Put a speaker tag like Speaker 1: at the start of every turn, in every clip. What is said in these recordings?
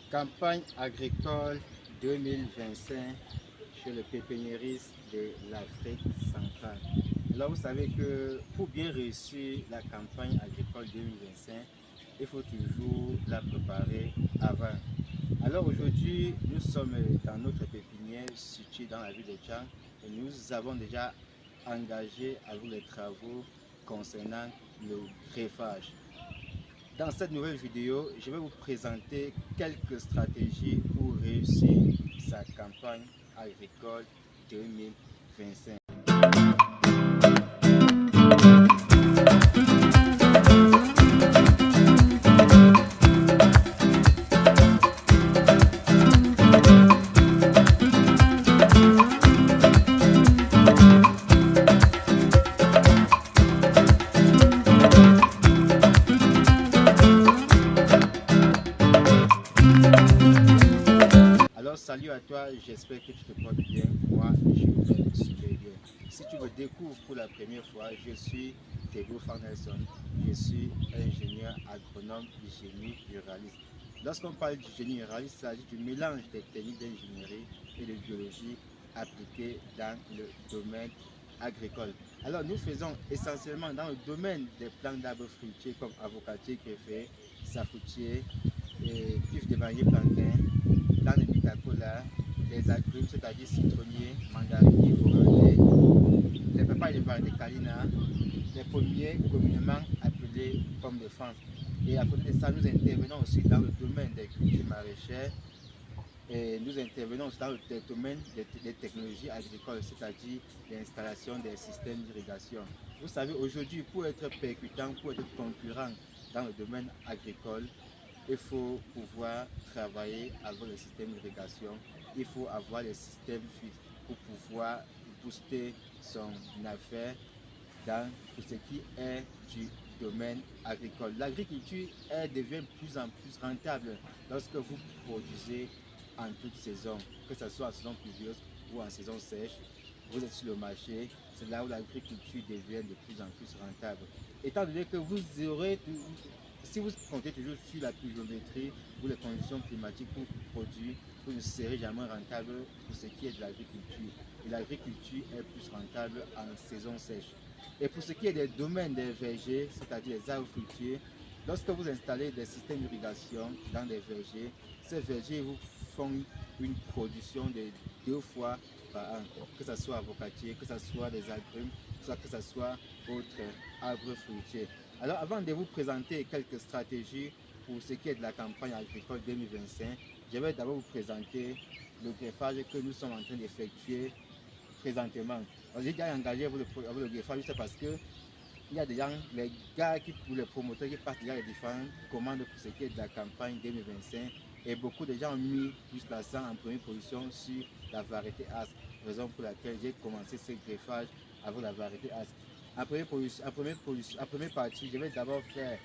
Speaker 1: Campagne agricole 2025 chez le pépiniériste de l'Afrique centrale. Alors vous savez que pour bien réussir la campagne agricole 2025, il faut toujours la préparer avant. Alors aujourd'hui, nous sommes dans notre pépinière située dans la ville de Tchang et nous avons déjà engagé avec les travaux concernant le greffage. Dans cette nouvelle vidéo, je vais vous présenter quelques stratégies pour réussir sa campagne agricole 2025. Alors salut à toi, j'espère que tu te portes bien. Moi, je vais super bien. Si tu me découvres pour la première fois, je suis Tego Farnelson. Je suis ingénieur agronome du génie ruraliste. Lorsqu'on parle du génie ruraliste, il s'agit du mélange des techniques d'ingénierie et de biologie appliquées dans le domaine agricole. Alors nous faisons essentiellement dans le domaine des plantes d'arbres fruitiers comme avocatier, greffé, safoutier, et cuivre de vanille plantain, dans les Mitacola, les agrumes, c'est-à-dire citronniers, mandariniers, corandais, les papayes de variété Kalina, les pommiers communément appelés pommes de France. Et à côté de ça, nous intervenons aussi dans le domaine des cultures maraîchères et nous intervenons aussi dans le domaine des technologies agricoles, c'est-à-dire l'installation des systèmes d'irrigation. Vous savez, aujourd'hui, pour être percutant, pour être concurrent dans le domaine agricole, il faut pouvoir travailler avec le système d'irrigation. Il faut avoir les systèmes fixes pour pouvoir booster son affaire dans tout ce qui est du domaine agricole. L'agriculture devient de plus en plus rentable lorsque vous produisez en toute saison, que ce soit en saison pluvieuse ou en saison sèche. Vous êtes sur le marché, c'est là où l'agriculture devient de plus en plus rentable. Étant donné que vous aurez, si vous comptez toujours sur la pluviométrie ou les conditions climatiques pour produire, vous ne serez jamais rentable pour ce qui est de l'agriculture. Et l'agriculture est plus rentable en saison sèche. Et pour ce qui est des domaines des vergers, c'est-à-dire les arbres fruitiers, lorsque vous installez des systèmes d'irrigation dans des vergers, ces vergers vous font une production de 2 fois par an, que ce soit avocatier, que ce soit des agrumes, soit que ce soit autres arbres fruitiers. Alors avant de vous présenter quelques stratégies pour ce qui est de la campagne agricole 2025, je vais d'abord vous présenter le greffage que nous sommes en train d'effectuer présentement. J'ai déjà engagé avec le greffage, c'est parce que il y a des gens, les gars qui, pour les promoteurs qui passent déjà les différentes commandes pour ce qui est de la campagne 2025 et beaucoup de gens ont mis plus l'accent en première position sur la variété As, raison pour laquelle j'ai commencé ce greffage avec la variété As. En première partie, je vais d'abord faire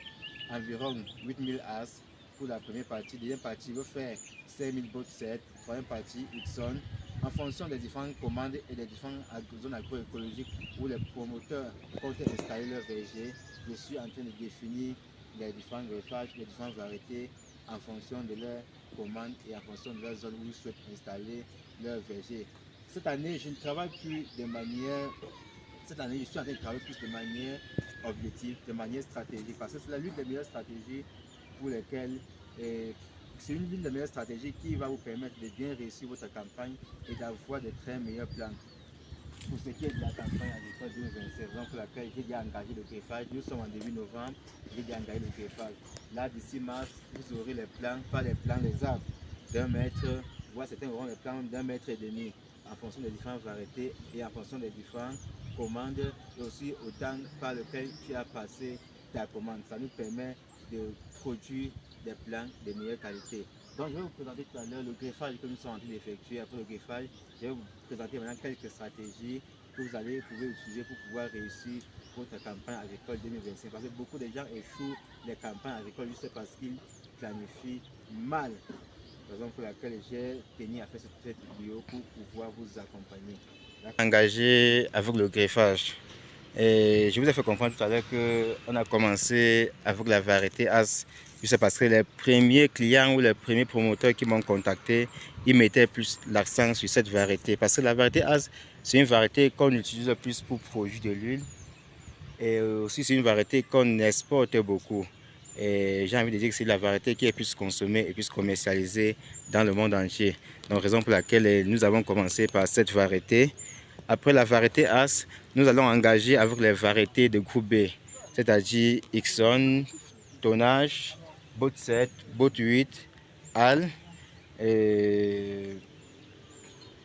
Speaker 1: environ 8000 As pour la première partie. Deuxième partie, je vais faire 5000 bot 7. Troisième partie, Ixon. En fonction des différentes commandes et des différentes zones agroécologiques où les promoteurs comptent installer leur verger, je suis en train de définir les différents greffages, les différentes variétés en fonction de leurs commandes et en fonction de leur zone où ils souhaitent installer leur verger. Cette année, je ne travaille plus de manière cette année, je suis en train de travailler plus de manière objective, de manière stratégique, parce que c'est l'une des meilleures stratégies pour lesquelles c'est l'une des meilleures stratégies qui va vous permettre de bien réussir votre campagne et d'avoir de très meilleurs plans. Pour ce qui est de la campagne agricole 2027, raison pour laquelle j'ai déjà engagé le greffage. Nous sommes en début novembre, j'ai déjà engagé le greffage. Là, d'ici mars, vous aurez les plans, pas les plans, les arbres d'1 mètre, voire certains auront les plans d'1,5 m en fonction des différentes variétés et en fonction des différentes commandes et aussi au temps par lequel tu as passé ta commande. Ça nous permet de produire des plants de meilleure qualité. Donc je vais vous présenter tout à l'heure le greffage que nous sommes en train d'effectuer. Après le greffage, je vais vous présenter maintenant quelques stratégies que vous allez pouvoir utiliser pour pouvoir réussir votre campagne agricole 2025. Parce que beaucoup de gens échouent les campagnes agricoles juste parce qu'ils planifient mal. Raison pour laquelle j'ai tenu à faire cette vidéo pour pouvoir vous accompagner. Engagé avec le greffage. Et je vous ai fait comprendre tout à l'heure qu'on a commencé avec la variété As. C'est parce que les premiers clients ou les premiers promoteurs qui m'ont contacté, ils mettaient plus l'accent sur cette variété. Parce que la variété As, c'est une variété qu'on utilise plus pour produire de l'huile. Et aussi, c'est une variété qu'on exporte beaucoup. Et j'ai envie de dire que c'est la variété qui est plus consommée et plus commercialisée dans le monde entier. Donc, raison pour laquelle nous avons commencé par cette variété. Après la variété As, nous allons engager avec les variétés de groupe B, c'est-à-dire Ixon, Tonnage, Bot 7, Bot 8, Al, et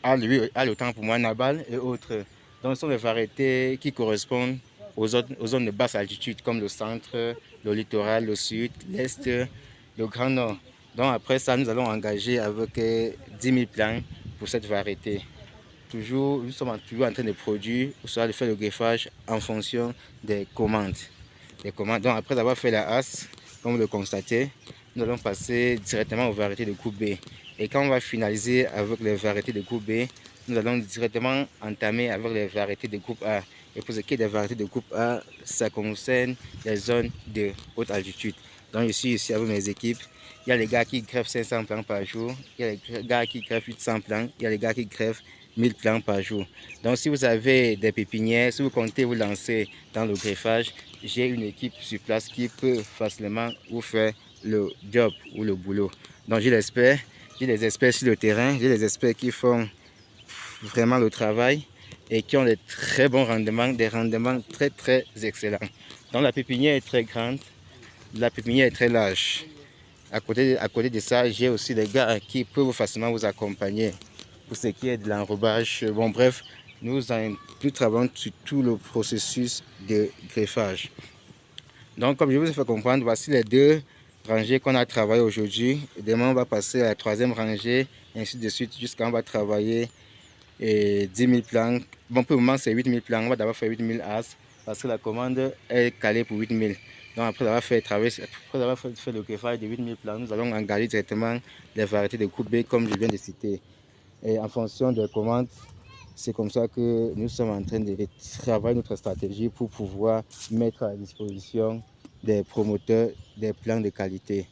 Speaker 1: Al, oui, Al autant pour moi, Nabal et autres. Donc, ce sont les variétés qui correspondent aux zones de basse altitude comme le centre, le littoral, le sud, l'est, le grand nord. Donc, après ça, nous allons engager avec 10 000 plants pour cette variété. Nous sommes toujours en train de produire, ou soit de faire le greffage en fonction des commandes. Donc après avoir fait la as, comme vous le constatez, nous allons passer directement aux variétés de groupe B. Et quand on va finaliser avec les variétés de groupe B, nous allons directement entamer avec les variétés de groupe A. Et pour ce qui est des variétés de groupe A, ça concerne les zones de haute altitude. Donc je suis ici avec mes équipes. Il y a les gars qui greffent 500 plants par jour, il y a les gars qui greffent 800 plants, il y a les gars qui greffent 1000 plants par jour. Donc si vous avez des pépinières, si vous comptez vous lancer dans le greffage, j'ai une équipe sur place qui peut facilement vous faire le job ou le boulot. Donc j'ai des experts sur le terrain, j'ai des experts qui font vraiment le travail et qui ont des très bons rendements, des rendements très très excellents. Donc la pépinière est très grande, la pépinière est très large. À côté de ça, j'ai aussi des gars qui peuvent facilement vous accompagner pour ce qui est de l'enrobage. Bon, bref, nous travaillons sur tout le processus de greffage. Donc, comme je vous ai fait comprendre, voici les deux rangées qu'on a travaillées aujourd'hui. Demain, on va passer à la troisième rangée, et ainsi de suite, jusqu'à on va travailler 10 000 plans. Bon, pour le moment, c'est 8 000 plans. On va d'abord faire 8 000 as parce que la commande est calée pour 8 000. Donc, après avoir fait le greffage de 8 000 plans, nous allons engager directement les variétés de groupe B, comme je viens de citer. Et en fonction des commandes, c'est comme ça que nous sommes en train de travailler notre stratégie pour pouvoir mettre à disposition des promoteurs des plans de qualité.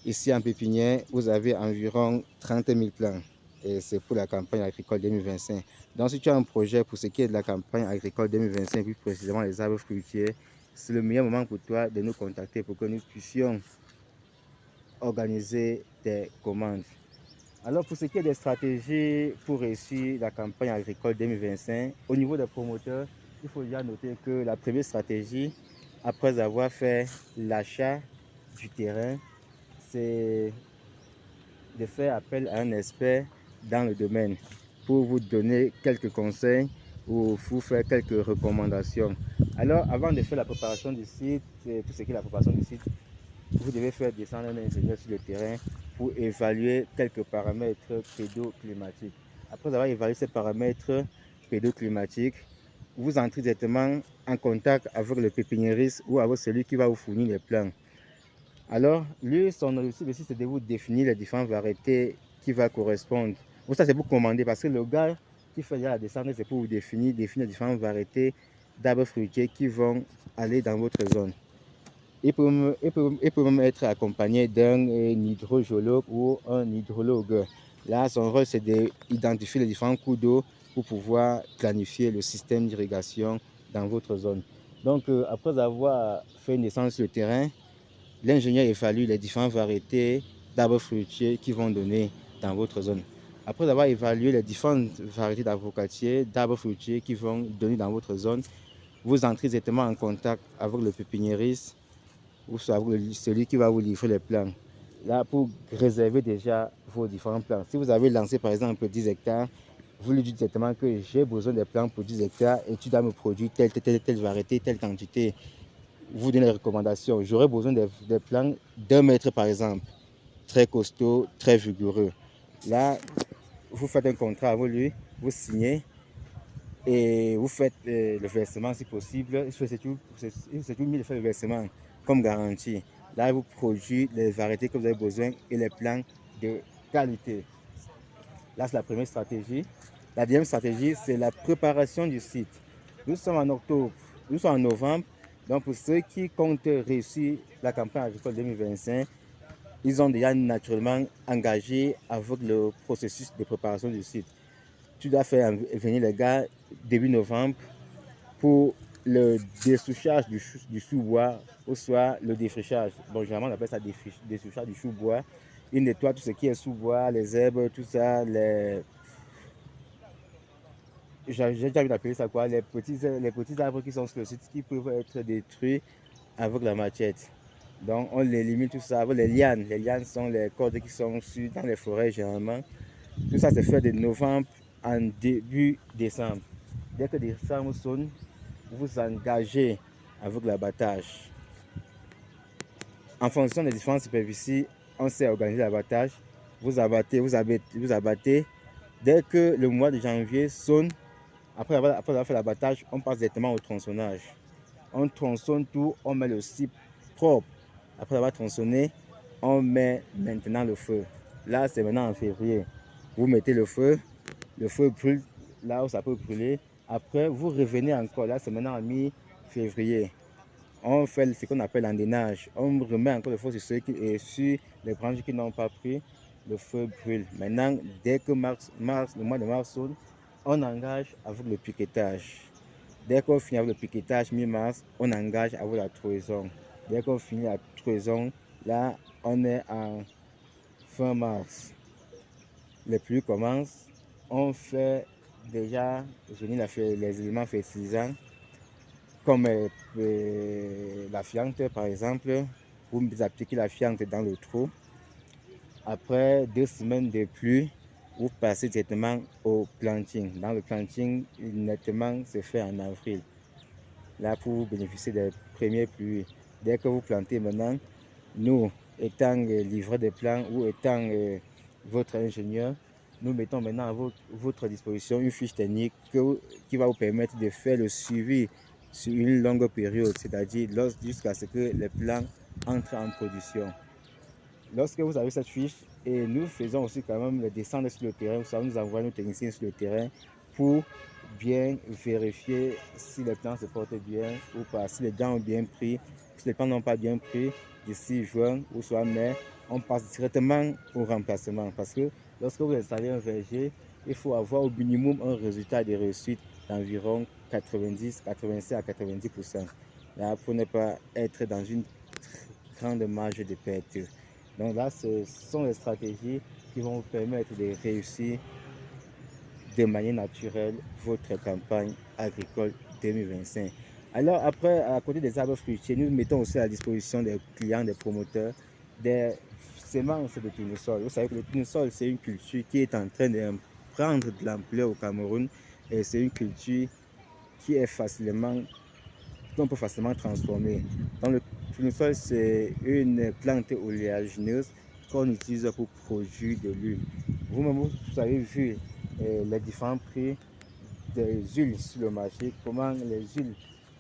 Speaker 1: Ici en pépinière, vous avez environ 30 000 plants et c'est pour la campagne agricole 2025. Donc si tu as un projet pour ce qui est de la campagne agricole 2025, plus précisément les arbres fruitiers, c'est le meilleur moment pour toi de nous contacter pour que nous puissions organiser des commandes. Alors, pour ce qui est des stratégies pour réussir la campagne agricole 2025, au niveau des promoteurs, il faut déjà noter que la première stratégie, après avoir fait l'achat du terrain, c'est de faire appel à un expert dans le domaine pour vous donner quelques conseils ou vous faire quelques recommandations. Alors, avant de faire la préparation du site, tout ce qui est la préparation du site, vous devez faire descendre un ingénieur sur le terrain pour évaluer quelques paramètres pédoclimatiques. Après avoir évalué ces paramètres pédoclimatiques, vous entrez directement en contact avec le pépiniériste ou avec celui qui va vous fournir les plants. Alors, lui, son objectif ici, c'est de vous définir les différentes variétés qui vont correspondre. Ou ça, c'est pour commander parce que le gars qui fait la descente, c'est pour vous définir les différentes variétés d'arbres fruitiers qui vont aller dans votre zone. Il peut même être accompagné d'un hydrogéologue ou un hydrologue. Là, son rôle, c'est d'identifier les différents cours d'eau pour pouvoir planifier le système d'irrigation dans votre zone. Donc, après avoir fait une descente sur le terrain, l'ingénieur évalue les différentes variétés d'arbres fruitiers qui vont donner dans votre zone. Après avoir évalué les différentes variétés d'avocatiers, d'arbres fruitiers qui vont donner dans votre zone, vous entrez directement en contact avec le pépiniériste ou celui qui va vous livrer les plants. Là, pour réserver déjà vos différents plants. Si vous avez lancé par exemple 10 hectares, vous lui dites directement que j'ai besoin de plants pour 10 hectares et tu dois me produire telle variété, telle quantité. Vous donnez les recommandations. J'aurais besoin des plants d'1 mètre par exemple, très costaud, très vigoureux. Là, vous faites un contrat avec lui, vous signez et vous faites le versement si possible. C'est tout mis de faire le versement comme garantie. Là, il vous produit les variétés que vous avez besoin et les plants de qualité. Là, c'est la première stratégie. La deuxième stratégie, c'est la préparation du site. Nous sommes en octobre, nous sommes en novembre. Donc pour ceux qui comptent réussir la campagne agricole 2025, ils ont déjà naturellement engagé avec le processus de préparation du site. Tu dois faire venir les gars début novembre pour le dessouchage du sous-bois ou soit le défrichage. Bon, généralement, on appelle ça dessouchage du sous-bois. Ils nettoient tout ce qui est sous-bois, les herbes, tout ça, j'ai déjà envie d'appeler ça quoi, les petits arbres qui sont sur le site qui peuvent être détruits avec la machette. Donc, on élimine tout ça avec les lianes. Les lianes sont les cordes qui sont dans les forêts généralement. Tout ça se fait de novembre en début décembre. Dès que décembre sonne, vous vous engagez avec l'abattage. En fonction des différentes superficies, on sait organiser l'abattage. Vous abattez, vous abattez. Dès que le mois de janvier sonne, après avoir fait l'abattage, on passe directement au tronçonnage. On tronçonne tout, on met le cible propre. Après avoir tronçonné, on met maintenant le feu. Là, c'est maintenant en février. Vous mettez le feu brûle là où ça peut brûler. Après, vous revenez encore. Là, c'est maintenant en mi-février. On fait ce qu'on appelle l'endénage. On remet encore le feu sur ceux et sur les branches qui n'ont pas pris. Le feu brûle. Maintenant, dès que le mois de mars sonne, on engage avec le piquetage. Dès qu'on finit avec le piquetage mi-mars, on engage avec la trouaison. Dès qu'on finit la trouaison, là, on est en fin mars. Les pluies commencent. On fait déjà venir les éléments fertilisants comme la fiente par exemple. Vous appliquez la fiente dans le trou. Après 2 semaines de pluie, vous passez directement au planting. Dans le planting, nettement se fait en avril. Là, pour vous bénéficier des premières pluies. Dès que vous plantez maintenant, nous, étant livreurs des plants ou étant votre ingénieur, nous mettons maintenant à votre disposition une fiche technique qui va vous permettre de faire le suivi sur une longue période, c'est-à-dire jusqu'à ce que les plants entrent en production. Lorsque vous avez cette fiche, et nous faisons aussi quand même les descendre sur le terrain, nous envoyons nos techniciens sur le terrain pour bien vérifier si les plants se portent bien ou pas, si les gens ont bien pris, si les plants n'ont pas bien pris, d'ici juin ou soit mai, on passe directement au remplacement. Parce que lorsque vous installez un verger, il faut avoir au minimum un résultat de réussite d'environ 90, 85 à 90%. Là, pour ne pas être dans une grande marge de perte. Donc là, ce sont les stratégies qui vont vous permettre de réussir de manière naturelle votre campagne agricole 2025. Alors après, à côté des arbres fruitiers, nous mettons aussi à la disposition des clients, des promoteurs, des semences de tournesol. Vous savez que le tournesol, c'est une culture qui est en train de prendre de l'ampleur au Cameroun et c'est une culture qui est qu'on peut facilement transformer. Donc le tournesol, c'est une plante oléagineuse qu'on utilise pour produire de l'huile. Vous-même, vous avez vu les différents prix des huiles sur le marché, comment les huiles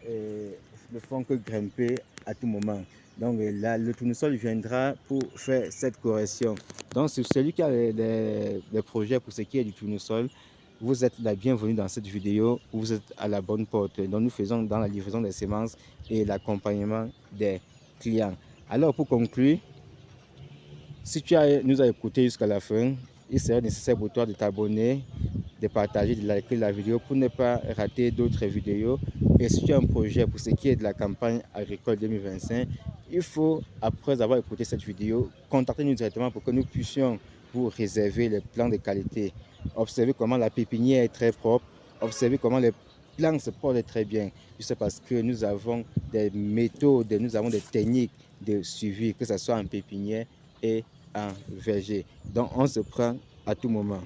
Speaker 1: ne font que grimper à tout moment. Donc là, le tournesol viendra pour faire cette correction. Donc c'est celui qui a des projets pour ce qui est du tournesol. Vous êtes la bienvenue dans cette vidéo, vous êtes à la bonne porte. Donc nous faisons dans la livraison des semences et l'accompagnement des clients. Alors pour conclure, si tu nous as écouté jusqu'à la fin, il serait nécessaire pour toi de t'abonner, de partager, de liker la vidéo pour ne pas rater d'autres vidéos. Et si tu as un projet pour ce qui est de la campagne agricole 2025, il faut, après avoir écouté cette vidéo, contacter-nous directement pour que nous puissions vous réserver les plans de qualité. Observez comment la pépinière est très propre, observez comment les plants se portent très bien. Juste parce que nous avons des méthodes, nous avons des techniques de suivi, que ce soit en pépinière et en verger. Donc on se prend à tout moment.